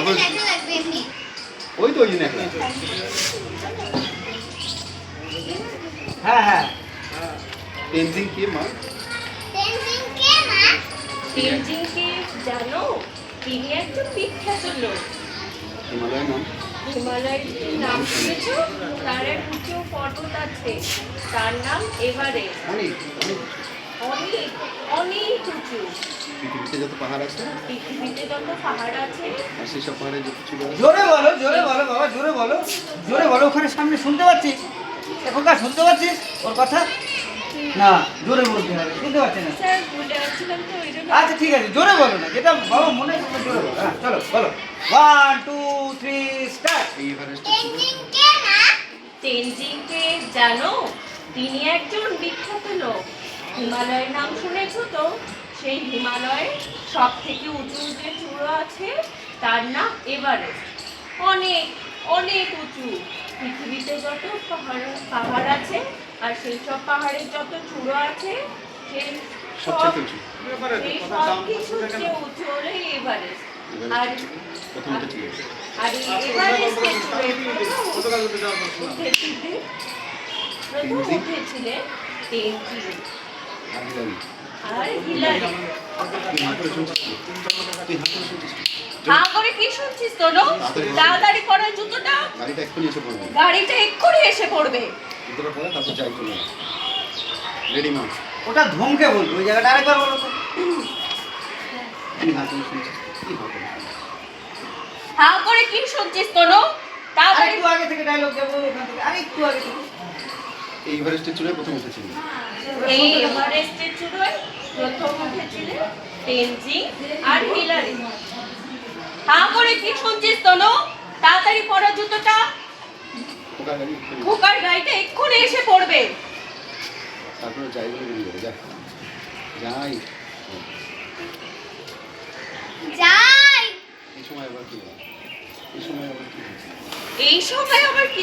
তারপর ওই তো ওই জন্য একলা। হ্যাঁ হ্যাঁ তেনজিং কে মা? তেনজিংকে জানো? তিনি একজন বিখ্যাত লোক। হিমালয়ের নাম? হিমালয়ের নাম শুনেছো? তার এক উঁচু পর্বত আছে, তার নাম এভারেস্ট। অনেক অনেক অনেক অনেক উঁচু। পৃথিবীতে যত পাহাড় আছে পৃথিবীতে যত পাহাড় আছে আর সেসব পাহাড়ে যত ছিল জোরে বলো বাবা, জোরে বলো। ওখানে সামনে শুনতে পাচ্ছিস? এখনকার শুনতে পাচ্ছিস ওর কথা? না জোরে বলতে হবে, শুনতে পাচ্ছি না। স্যার ভুলে আসছিলাম তো ওই জন্য। আচ্ছা ঠিক আছে, জোরে বলো না, যেটা বাবা মনে হয় জোরে বলো। হ্যাঁ চলো বলো, 1 2 3 স্টার্ট। এই এভারেস্ট তেনজিংকে জানো? তিনি একজন বিখ্যাত লোক। হিমালয়ের নাম শুনেছো তো? সেই হিমালয়ে সব থেকে উঁচু যে চূড়া আছে তার নাম এভারেস্ট। অনেক অনেক উঁচু। পৃথিবীতে যত পাহাড় আছে আর সেই সব পাহাড়ের যত চূড়া আছে সেই সবচেয়ে উঁচু। সেই সব কিছুর চেয়ে উঁচু হলো এভারেস্ট। আর প্রথমটা ছিল আর এই এভারেস্টের চূড়ায় প্রথম উঠেছিলেন তেনজিং আর আর হিলারি। হিলারি। তুই হাত করে শুনছিস? তুই হাত করে শুনছিস? হ্যাঁ করে কি শুনছিস তোনো? তাড়াতাড়ি পরে জুতোটা। গাড়িটা এক্ষুনি এসে পড়বে। গাড়িটা এক্ষুনি এসে পড়বে। জুতোটা পরে তারপর যাই চলে রেডি মা? ওটা ধমকে বলবো, ওই জায়গাটা আরেকবার বলো তো। তুই হাত করে শুনছিস? কি হবে? হ্যাঁ করে কি শুনছিস তোনো? তাড়াতাড়ি। আরেকটু আগে থেকে ডায়লগ দেবো, ওখান থেকে আরেকটু আগে থেকে। এই এভারেস্টের চূড়ায় প্রথম উঠেছিল। এই এভারেস্টের চূড়ায় প্রথম উঠেছিলেন তেনজিং আর হিলারি। হ্যাঁ করে কি শুনছিস তোনো? তাড়াতাড়ি পরে জুতোটা। খোকা গাড়ি এক্ষুনি। খোকার গাড়িটা এক্ষুনি এসে পড়বে। তারপরে যাই বলে বেরিয়ে যাবে। যাই এই সময় আবার কি হয়? এই সময় আবার কি হয়? এই সময় আবার কি